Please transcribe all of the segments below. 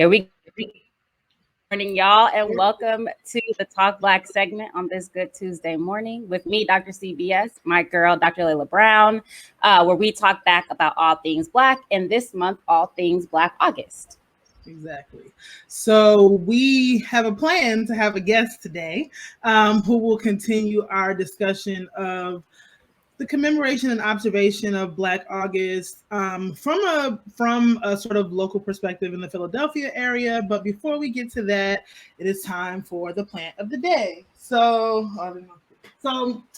Here we go. Morning, y'all, and welcome to the Talk Black segment on this Good Tuesday morning with me, Dr. CBS, my girl, Dr. Layla Brown, where we talk back about all things Black, and this month, all things Black August. Exactly. So we have a plan to have a guest today who will continue our discussion of the commemoration and observation of Black August from a sort of local perspective in the Philadelphia area. But before we get to that, it is time for the plant of the day. So I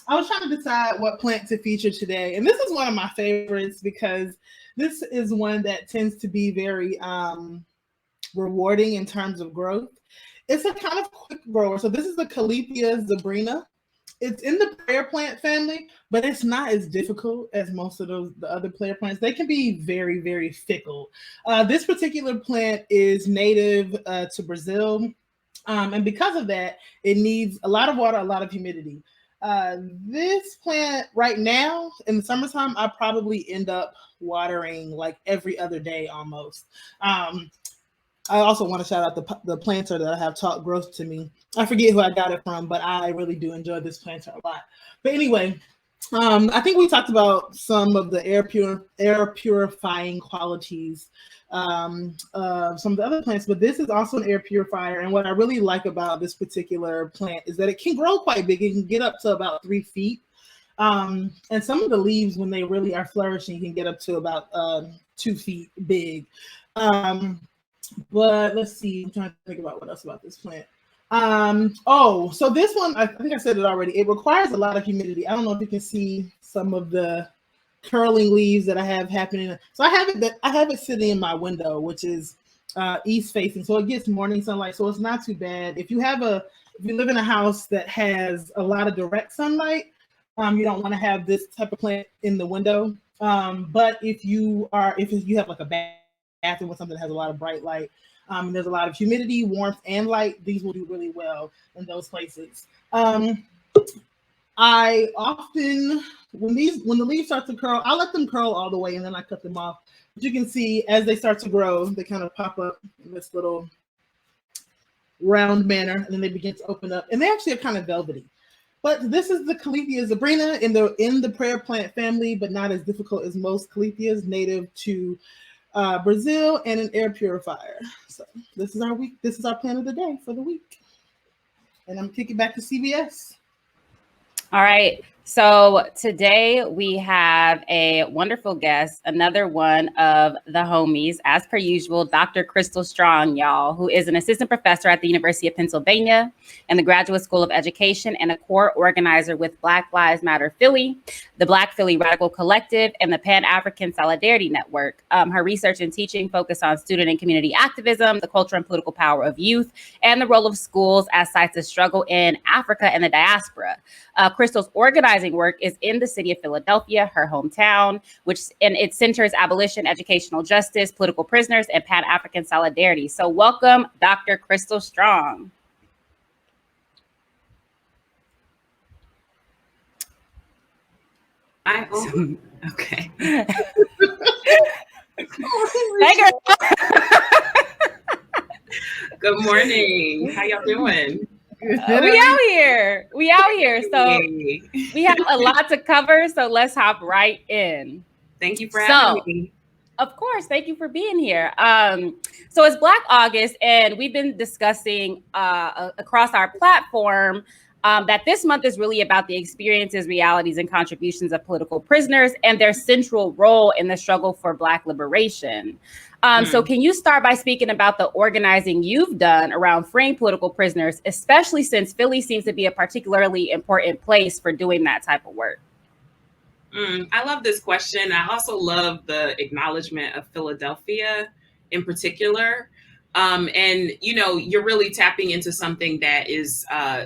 was trying to decide what plant to feature today. And this is one of my favorites because this is one that tends to be very rewarding in terms of growth. It's a kind of quick grower. So this is the Callipia zebrina. It's in the prayer plant family, but it's not as difficult as most of the other prayer plants. They can be very, very fickle. This particular plant is native to Brazil. And because of that, it needs a lot of water, a lot of humidity. This plant right now in the summertime, I probably end up watering like every other day almost. I also want to shout out the planter that I have taught growth to me. I forget who I got it from, but I really do enjoy this planter a lot. But anyway, I think we talked about some of the air purifying qualities of some of the other plants, but this is also an air purifier. And what I really like about this particular plant is that it can grow quite big. It can get up to about 3 feet. And some of the leaves, when they really are flourishing, can get up to about 2 feet big. But let's see, I'm trying to think about what else about this plant. So this one, I think I said it already. It requires a lot of humidity. I don't know if you can see some of the curling leaves that I have happening. So I have it sitting in my window, which is east facing. So it gets morning sunlight. So it's not too bad. If you live in a house that has a lot of direct sunlight, you don't want to have this type of plant in the window. But if you have like a bathroom with something that has a lot of bright light, and there's a lot of humidity, warmth, and light, these will do really well in those places. I often, when the leaves start to curl, I let them curl all the way and then I cut them off. But you can see as they start to grow, they kind of pop up in this little round manner, and then they begin to open up, and they actually are kind of velvety. But this is the Callipia zebrina in the prayer plant family, but not as difficult as most Callipias, native to Brazil, and an air purifier. So this is our week. This is our plan of the day for the week. And I'm kicking back to CBS. All right. So today we have a wonderful guest, another one of the homies, as per usual, Dr. Krystal Strong, y'all, who is an assistant professor at the University of Pennsylvania and the Graduate School of Education and a core organizer with Black Lives Matter Philly, the Black Philly Radical Collective, and the Pan-African Solidarity Network. Her research and teaching focus on student and community activism, the culture and political power of youth, and the role of schools as sites of struggle in Africa and the diaspora. Krystal's organizing work is in the city of Philadelphia, her hometown, and it centers abolition, educational justice, political prisoners, and Pan-African solidarity. So welcome, Dr. Krystal Strong. Okay. Hey, girl. Good morning. How y'all doing? We out here. So we have a lot to cover. So let's hop right in. Thank you for having me. Of course. Thank you for being here. So it's Black August, and we've been discussing across our platform that this month is really about the experiences, realities, and contributions of political prisoners and their central role in the struggle for Black liberation. So can you start by speaking about the organizing you've done around freeing political prisoners, especially since Philly seems to be a particularly important place for doing that type of work? I love this question. I also love the acknowledgement of Philadelphia in particular. And, you're really tapping into something that is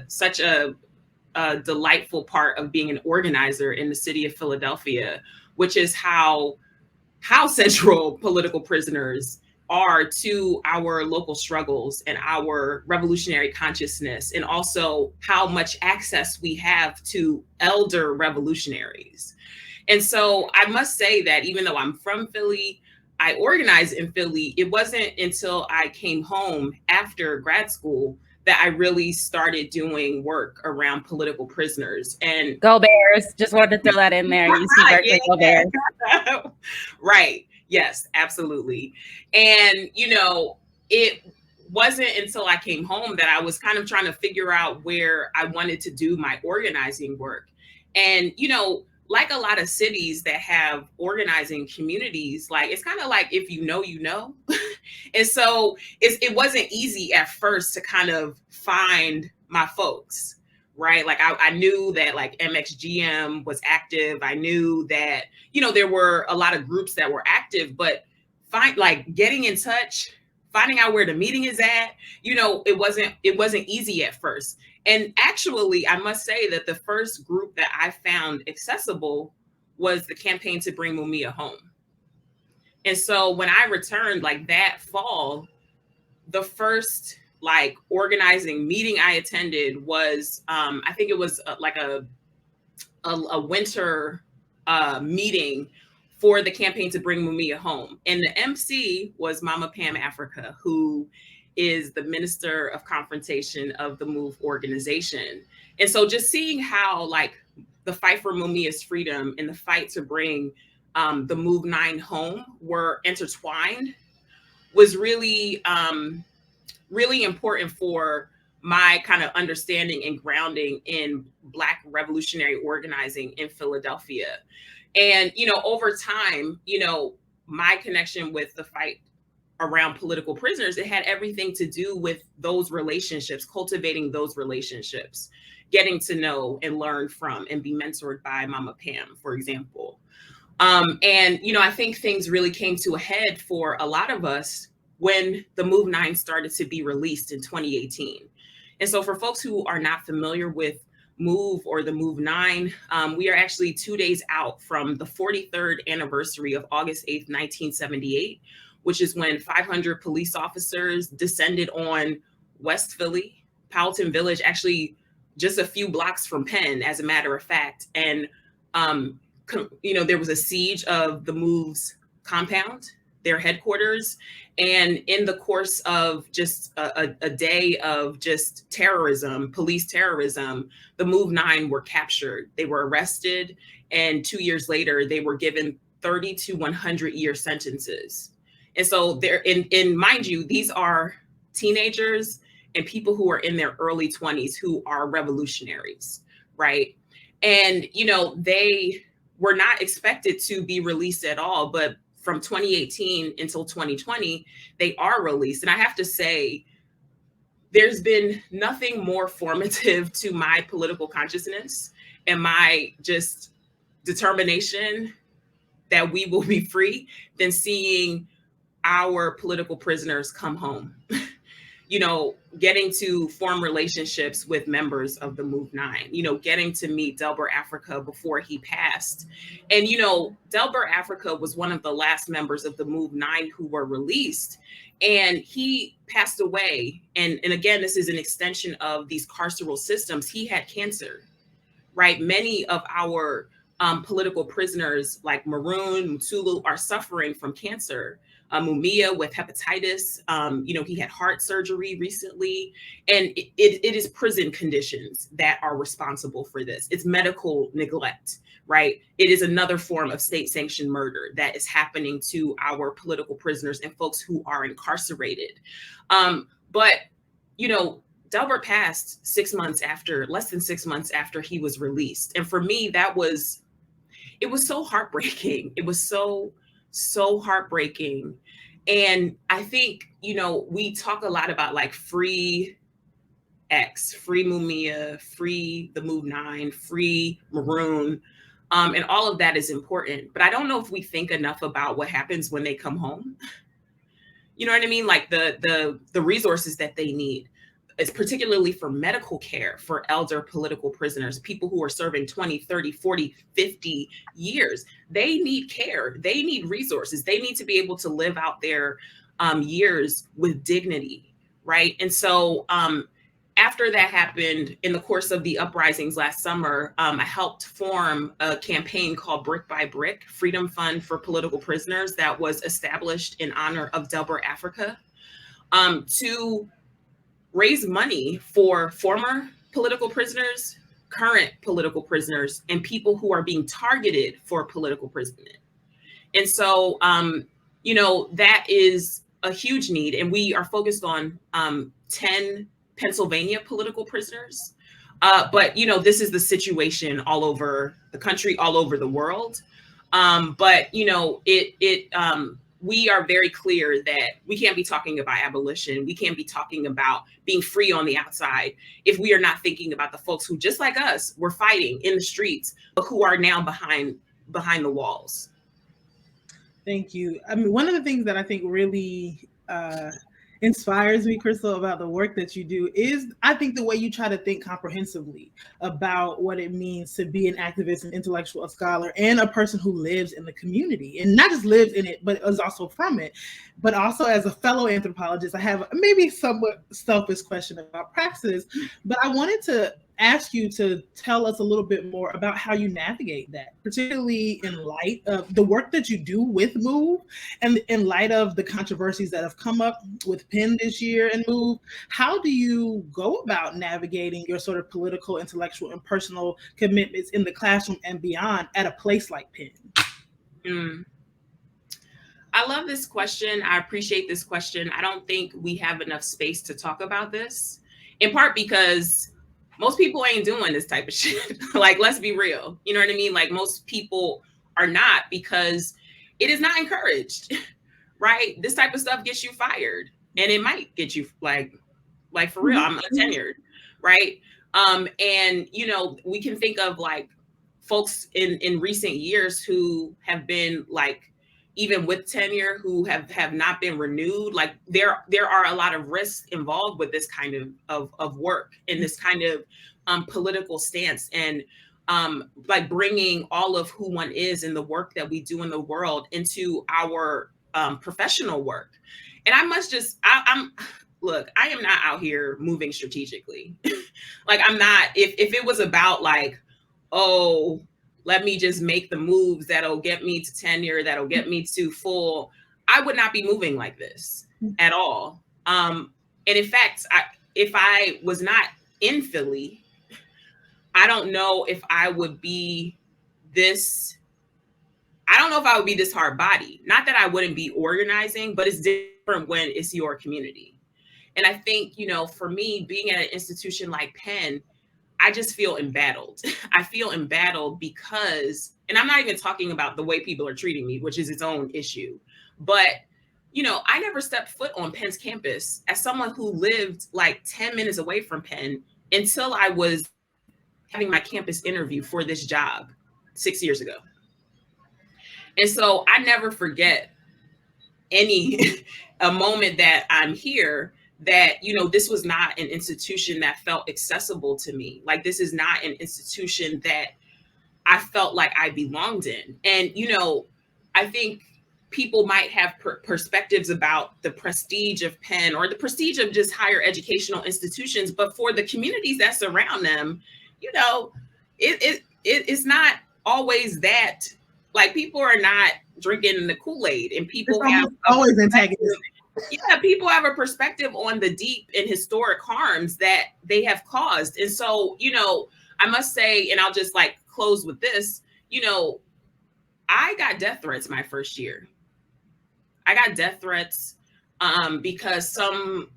such a delightful part of being an organizer in the city of Philadelphia, which is how central political prisoners are to our local struggles and our revolutionary consciousness, and also how much access we have to elder revolutionaries. And so I must say that even though I'm from Philly, I organized in Philly, it wasn't until I came home after grad school that I really started doing work around political prisoners. And Go Bears. Just wanted to throw that in there. UC Berkeley, go Bears. Right. Yes, absolutely. And, it wasn't until I came home that I was kind of trying to figure out where I wanted to do my organizing work. And, like a lot of cities that have organizing communities, like it's kind of like if you know, you know. And so it wasn't easy at first to kind of find my folks, right? Like I knew that like MXGM was active. I knew that, there were a lot of groups that were active, but getting in touch, finding out where the meeting is at, it wasn't easy at first. And actually, I must say that the first group that I found accessible was the Campaign to Bring Mumia Home. And so when I returned like that fall, the first like organizing meeting I attended was, I think it was like a winter meeting for the Campaign to Bring Mumia Home. And the MC was Mama Pam Africa, who is the Minister of Confrontation of the MOVE organization. And so just seeing how like the fight for Mumia's freedom and the fight to bring the MOVE 9 home were intertwined was really, really important for my kind of understanding and grounding in Black revolutionary organizing in Philadelphia. And, over time, my connection with the fight around political prisoners, it had everything to do with those relationships, cultivating those relationships, getting to know and learn from and be mentored by Mama Pam, for example. And, I think things really came to a head for a lot of us when the MOVE 9 started to be released in 2018. And so for folks who are not familiar with MOVE or the MOVE 9, we are actually 2 days out from the 43rd anniversary of August 8th, 1978, which is when 500 police officers descended on West Philly, Powelton Village, actually just a few blocks from Penn, as a matter of fact. And, there was a siege of the MOVE's compound, their headquarters. And in the course of just a day of just terrorism, police terrorism, the MOVE 9 were captured. They were arrested. And 2 years later, they were given 30 to 100-year sentences. And so they're in mind you, these are teenagers and people who are in their early 20s who are revolutionaries, right? And, they were not expected to be released at all, but from 2018 until 2020, they are released. And I have to say, there's been nothing more formative to my political consciousness and my just determination that we will be free than seeing our political prisoners come home. Getting to form relationships with members of the MOVE 9, getting to meet Delbert Africa before he passed. And, Delbert Africa was one of the last members of the MOVE 9 who were released, and he passed away. And again, this is an extension of these carceral systems. He had cancer, right? Many of our political prisoners like Maroon, Mutulu are suffering from cancer. Mumia with hepatitis, he had heart surgery recently, and it is prison conditions that are responsible for this. It's medical neglect, right? It is another form of state-sanctioned murder that is happening to our political prisoners and folks who are incarcerated. But Delbert passed less than 6 months after he was released. And for me, it was so heartbreaking. It was so heartbreaking. And I think, we talk a lot about like free X, free Mumia, free the MOVE 9, free Maroon. And all of that is important. But I don't know if we think enough about what happens when they come home. You know what I mean? Like the resources that they need. It's particularly for medical care for elder political prisoners, people who are serving 20, 30, 40, 50 years. They need care. They need resources. They need to be able to live out their years with dignity, right? And so after that happened, in the course of the uprisings last summer, I helped form a campaign called Brick by Brick, Freedom Fund for Political Prisoners, that was established in honor of Delbert Africa, to raise money for former political prisoners, current political prisoners, and people who are being targeted for political imprisonment. And so, that is a huge need. And we are focused on 10 Pennsylvania political prisoners. But, this is the situation all over the country, all over the world. But, we are very clear that we can't be talking about abolition. We can't be talking about being free on the outside if we are not thinking about the folks who, just like us, were fighting in the streets, but who are now behind the walls. Thank you. I mean, one of the things that I think really inspires me, Krystal, about the work that you do is, I think, the way you try to think comprehensively about what it means to be an activist, an intellectual, a scholar, and a person who lives in the community, and not just lives in it, but is also from it. But also, as a fellow anthropologist, I have maybe somewhat selfish question about praxis, but I wanted to ask you to tell us a little bit more about how you navigate that, particularly in light of the work that you do with MOVE, and in light of the controversies that have come up with Penn this year and MOVE. How do you go about navigating your sort of political, intellectual, and personal commitments in the classroom and beyond at a place like Penn? I love this question. I appreciate this question. I don't think we have enough space to talk about this, in part because most people ain't doing this type of shit. Like, let's be real. You know what I mean? Like, most people are not, because it is not encouraged, right? This type of stuff gets you fired, and it might get you like for real. I'm untenured, right? And we can think of like folks in recent years who have been like, even with tenure, who have not been renewed. Like, there are a lot of risks involved with this kind of work and this kind of political stance, and like bringing all of who one is and the work that we do in the world into our professional work. And I must just, look, I am not out here moving strategically. Like, I'm not, if it was about like, oh, let me just make the moves that'll get me to tenure, that'll get me to full, I would not be moving like this at all. And in fact, if I was not in Philly, I don't know if I would be this, I don't know if I would be this hard body. Not that I wouldn't be organizing, but it's different when it's your community. And I think, for me, being at an institution like Penn, I just feel embattled. I feel embattled because, and I'm not even talking about the way people are treating me, which is its own issue, but, I never stepped foot on Penn's campus as someone who lived like 10 minutes away from Penn until I was having my campus interview for this job 6 years ago. And so I never forget a moment that I'm here, that, this was not an institution that felt accessible to me. Like, this is not an institution that I felt like I belonged in. And, I think people might have perspectives about the prestige of Penn or the prestige of just higher educational institutions, but for the communities that surround them, it's not always that. Like, people are not drinking the Kool-Aid, and people have always antagonistic. Yeah, people have a perspective on the deep and historic harms that they have caused. And so, I must say, and I'll just like close with this, I got death threats my first year. I got death threats because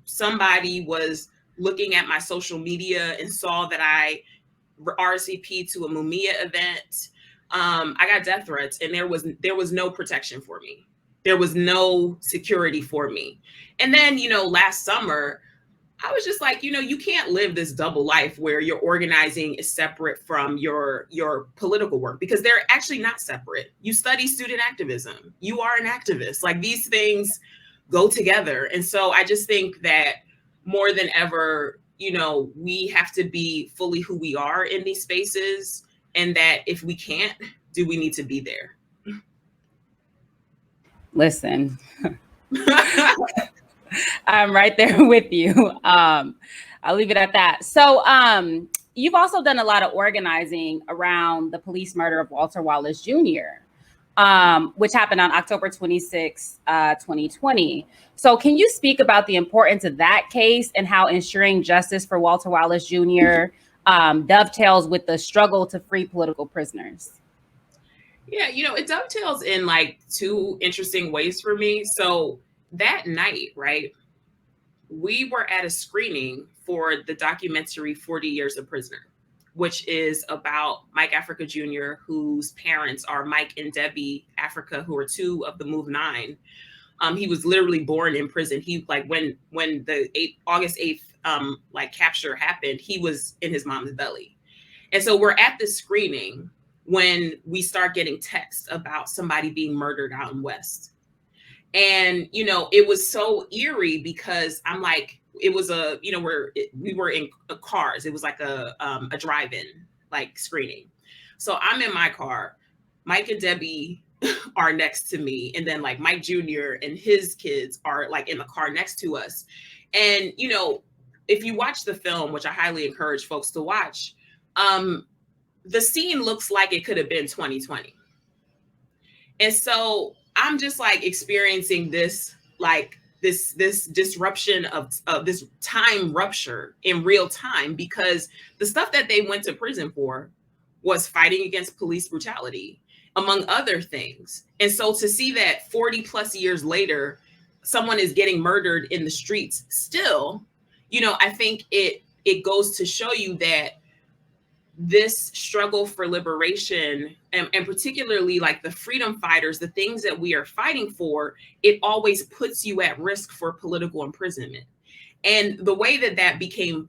somebody was looking at my social media and saw that I RSVP'd to a Mumia event. I got death threats, and there was no protection for me. There was no security for me. And then, last summer, I was just like, you can't live this double life where your organizing is separate from your political work, because they're actually not separate. You study student activism. You are an activist. Like, these things go together. And so I just think that more than ever, we have to be fully who we are in these spaces, and that if we can't, do we need to be there? Listen, I'm right there with you. I'll leave it at that. So you've also done a lot of organizing around the police murder of Walter Wallace Jr., which happened on October 26, 2020. So can you speak about the importance of that case and how ensuring justice for Walter Wallace Jr. Dovetails with the struggle to free political prisoners? Yeah, it dovetails in like two interesting ways for me. So that night, right, we were at a screening for the documentary 40 Years a Prisoner, which is about Mike Africa Jr., whose parents are Mike and Debbie Africa, who are two of the Move Nine. He was literally born in prison. He like when the August 8th like capture happened, he was in his mom's belly. And so we're at this screening when we start getting texts about somebody being murdered out in West. And, it was so eerie because I'm like, it was we were in cars. It was like a drive-in like screening. So I'm in my car, Mike and Debbie are next to me. And then like Mike Jr. and his kids are like in the car next to us. And, if you watch the film, which I highly encourage folks to watch, the scene looks like it could have been 2020. And so I'm just like experiencing this, like this disruption of this time rupture in real time, because the stuff that they went to prison for was fighting against police brutality, among other things. And so to see that 40 plus years later, someone is getting murdered in the streets still, I think it goes to show you that this struggle for liberation, and particularly like the freedom fighters, the things that we are fighting for, it always puts you at risk for political imprisonment. And the way that became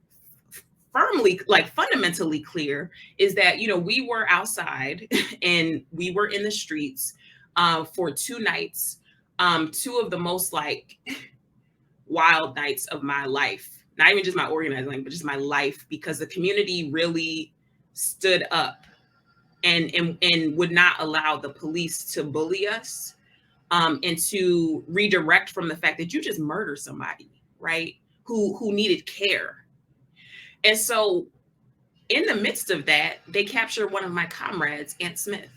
firmly, like fundamentally clear is that, we were outside and we were in the streets for 2 nights, 2 of the most like wild nights of my life. Not even just my organizing, but just my life, because the community really stood up and would not allow the police to bully us, and to redirect from the fact that you just murdered somebody, right? Who needed care. And so in the midst of that, they captured one of my comrades, Ant Smith,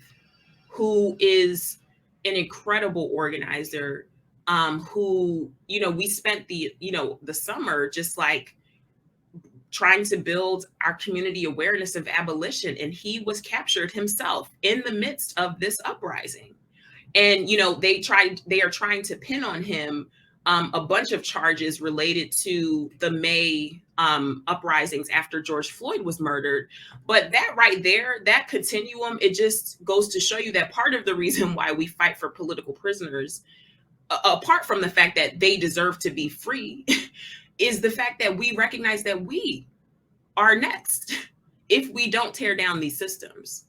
who is an incredible organizer, who, we spent the summer just like trying to build our community awareness of abolition. And he was captured himself in the midst of this uprising. And, they are trying to pin on him a bunch of charges related to the May uprisings after George Floyd was murdered. But that right there, that continuum, it just goes to show you that part of the reason why we fight for political prisoners, apart from the fact that they deserve to be free, is the fact that we recognize that we are next if we don't tear down these systems.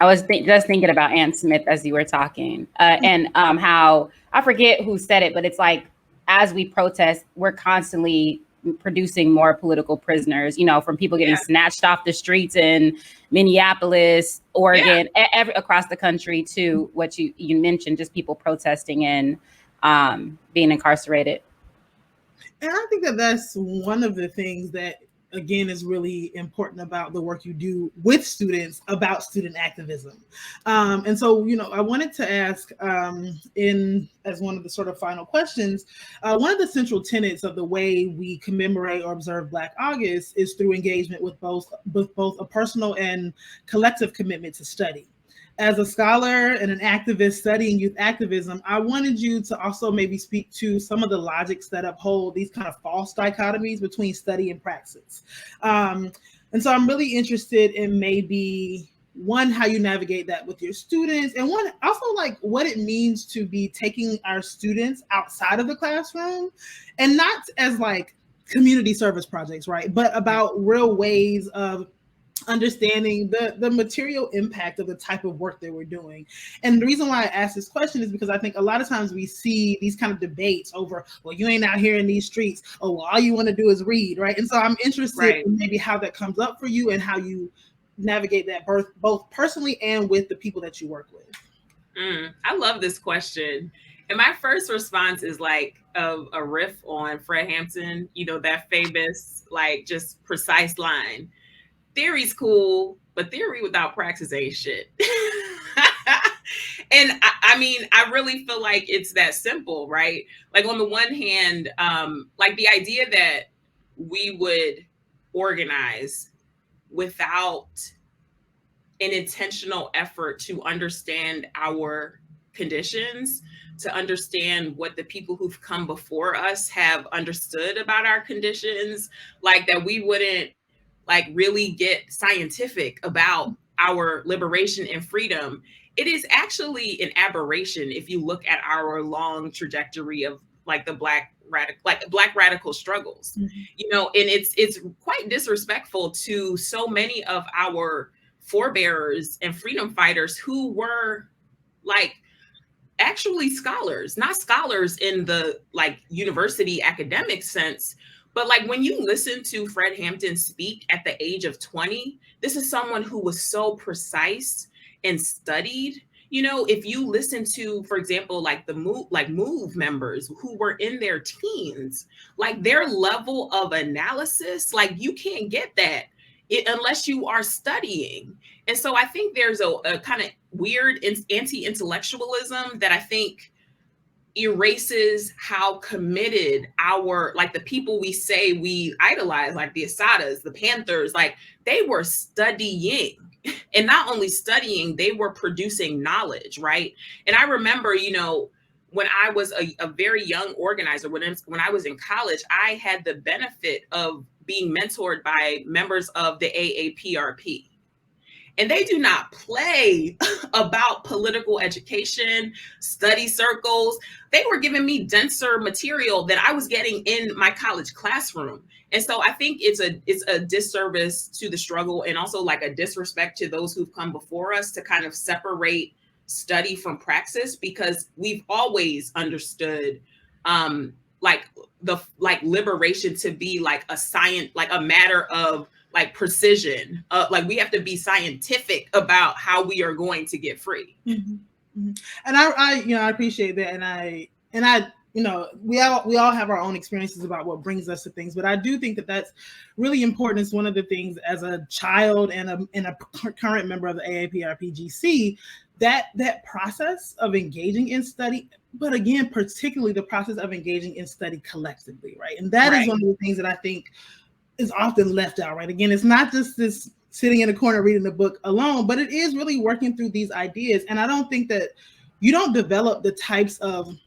I was just thinking about Ant Smith as you were talking, and how, I forget who said it, but it's like, as we protest, we're constantly producing more political prisoners, from people getting snatched off the streets in Minneapolis, Oregon, across the country, to what you mentioned, just people protesting and being incarcerated. And I think that that's one of the things that, again, is really important about the work you do with students about student activism. And so, I wanted to ask, as one of the sort of final questions, one of the central tenets of the way we commemorate or observe Black August is through engagement with both a personal and collective commitment to study. As a scholar and an activist studying youth activism, I wanted you to also maybe speak to some of the logics that uphold these kind of false dichotomies between study and praxis. And so I'm really interested in maybe, one, how you navigate that with your students, and one, also like what it means to be taking our students outside of the classroom, and not as like community service projects, right? But about real ways of understanding the material impact of the type of work that we're doing. And the reason why I ask this question is because I think a lot of times we see these kind of debates over, well, you ain't out here in these streets, oh, well, all you want to do is read, right? And so I'm interested in maybe how that comes up for you and how you navigate that both personally and with the people that you work with. I love this question. And my first response is like a riff on Fred Hampton, that famous, like, just precise line. Theory's cool, but theory without practice ain't shit. And I mean, I really feel like it's that simple, right? Like, on the one hand, like the idea that we would organize without an intentional effort to understand our conditions, to understand what the people who've come before us have understood about our conditions, like that we wouldn't like really get scientific about our liberation and freedom. It is actually an aberration if you look at our long trajectory of like the black radical struggles. And it's quite disrespectful to so many of our forebearers and freedom fighters who were like actually scholars, not scholars in the like university academic sense, but like when you listen to Fred Hampton speak at the age of 20, this is someone who was so precise and studied. If you listen to, for example, like the move members who were in their teens, like their level of analysis, like you can't get that unless you are studying. And so I think there's a kind of weird anti-intellectualism that I think erases how committed like the people we say we idolize, like the Asadas, the Panthers, like they were studying. And not only studying, they were producing knowledge, right? And I remember, when I was a very young organizer, when I was in college, I had the benefit of being mentored by members of the AAPRP. And they do not play about political education, study circles. They were giving me denser material that I was getting in my college classroom. And so I think it's a disservice to the struggle, and also like a disrespect to those who've come before us, to kind of separate study from praxis, because we've always understood like liberation to be like a science, like a matter of like precision, like we have to be scientific about how we are going to get free. And I appreciate that, and I we all have our own experiences about what brings us to things, but I do think that that's really important. It's one of the things as a child and a current member of the AAPRPGC, that process of engaging in study, but again, particularly the process of engaging in study collectively, right? And that is one of the things that I think is often left out, right? Again, it's not just this sitting in a corner reading the book alone, but it is really working through these ideas. And I don't think that you don't develop the types of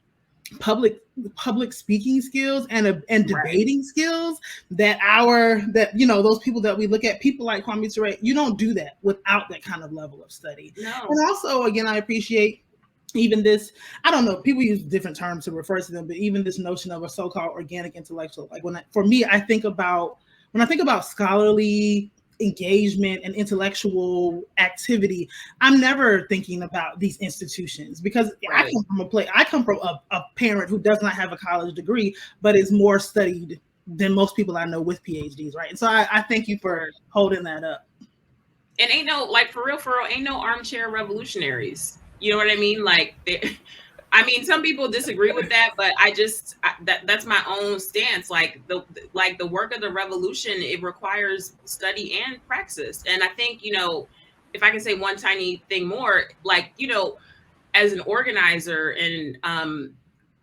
public speaking skills and debating skills that those people that we look at, people like Kwame Ture, you don't do that without that kind of level of study. No. And also, again, I appreciate even this, I don't know, people use different terms to refer to them, but even this notion of a so-called organic intellectual, like for me, when I think about scholarly engagement and intellectual activity, I'm never thinking about these institutions, because I come from a parent who does not have a college degree, but is more studied than most people I know with PhDs, right? And so I thank you for holding that up. And ain't no, like, for real, ain't no armchair revolutionaries. You know what I mean? Like, some people disagree with that, but that's my own stance. Like the work of the revolution, it requires study and praxis. And I think, if I can say one tiny thing more, like, as an organizer and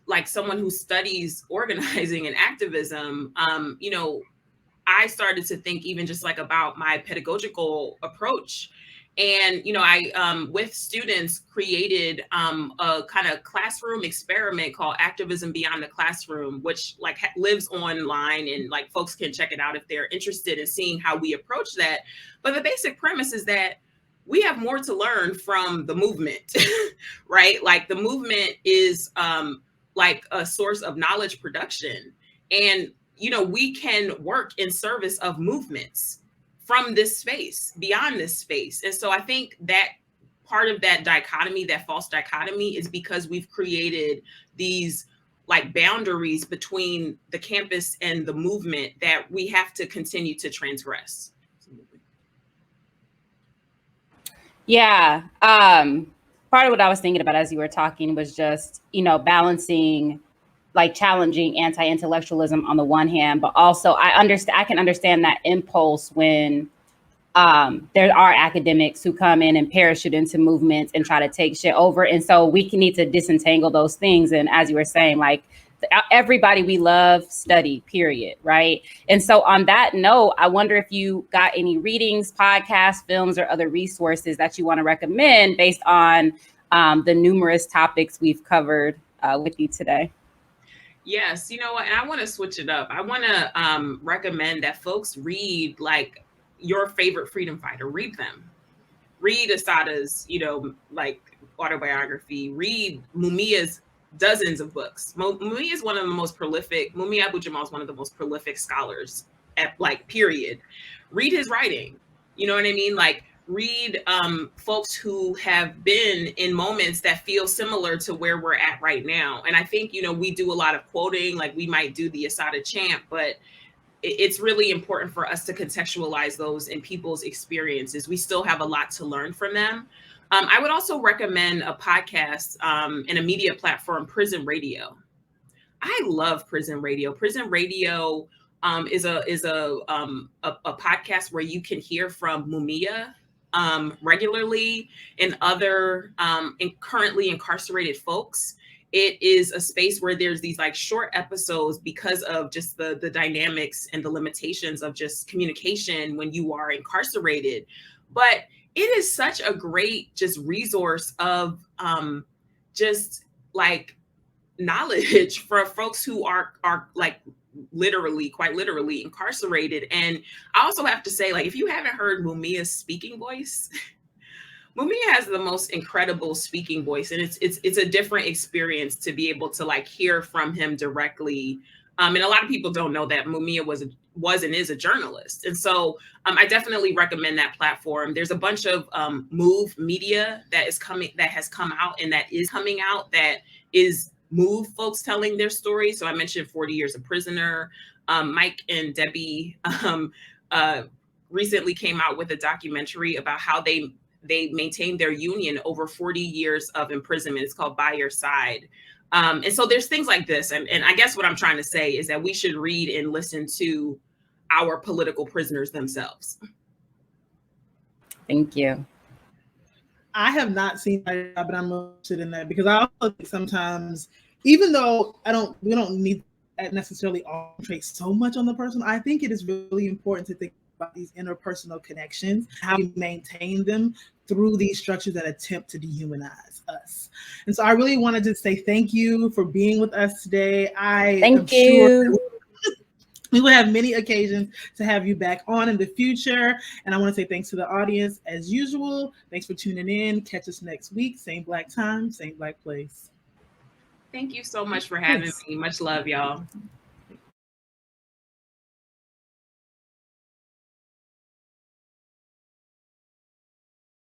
like someone who studies organizing and activism, I started to think even just like about my pedagogical approach. And, I, with students, created a kind of classroom experiment called Activism Beyond the Classroom, which like lives online, and like folks can check it out if they're interested in seeing how we approach that. But the basic premise is that we have more to learn from the movement, right? Like the movement is like a source of knowledge production. And, we can work in service of movements from this space, beyond this space. And so I think that part of that dichotomy, that false dichotomy, is because we've created these like boundaries between the campus and the movement that we have to continue to transgress. Yeah. Part part of what I was thinking about as you were talking was just, balancing, like challenging anti-intellectualism on the one hand, but also I can understand that impulse when there are academics who come in and parachute into movements and try to take shit over. And so we need to disentangle those things. And as you were saying, like everybody we love study, period. Right. And so on that note, I wonder if you got any readings, podcasts, films, or other resources that you want to recommend based on the numerous topics we've covered with you today. Yes, you know what? And I want to switch it up. I want to recommend that folks read like your favorite freedom fighter. Read them. Read Assata's, like autobiography. Read Mumia's dozens of books. Mumia is one of the most prolific. Mumia Abu-Jamal is one of the most prolific scholars at period. Read his writing. You know what I mean? Like read folks who have been in moments that feel similar to where we're at right now. And I think, we do a lot of quoting, like we might do the Assata chant, but it's really important for us to contextualize those in people's experiences. We still have a lot to learn from them. I would also recommend a podcast and a media platform, Prison Radio. I love Prison Radio. Prison Radio is a podcast where you can hear from Mumia regularly and other currently incarcerated folks. It is a space where there's these like short episodes because of just the dynamics and the limitations of just communication when you are incarcerated. But it is such a great just resource of just like knowledge for folks who are like quite literally incarcerated. And I also have to say, like, if you haven't heard Mumia's speaking voice, Mumia has the most incredible speaking voice, and it's a different experience to be able to like hear from him directly. And a lot of people don't know that Mumia was and is a journalist, and so I definitely recommend that platform. There's a bunch of Move media that has come out and that is coming out that is Move folks telling their story. So I mentioned 40 Years a Prisoner. Mike and Debbie recently came out with a documentary about how they maintained their union over 40 years of imprisonment. It's called By Your Side. And so there's things like this. And I guess what I'm trying to say is that we should read and listen to our political prisoners themselves. Thank you. I have not seen that, but I'm interested in that because I also think sometimes, even though we don't need that necessarily concentrate so much on the person, I think it is really important to think about these interpersonal connections, how we maintain them through these structures that attempt to dehumanize us. And so I really wanted to say thank you for being with us today. Thank you. Sure we will have many occasions to have you back on in the future. And I want to say thanks to the audience as usual. Thanks for tuning in. Catch us next week. Same black time, same black place. Thank you so much for having me. Much love, y'all.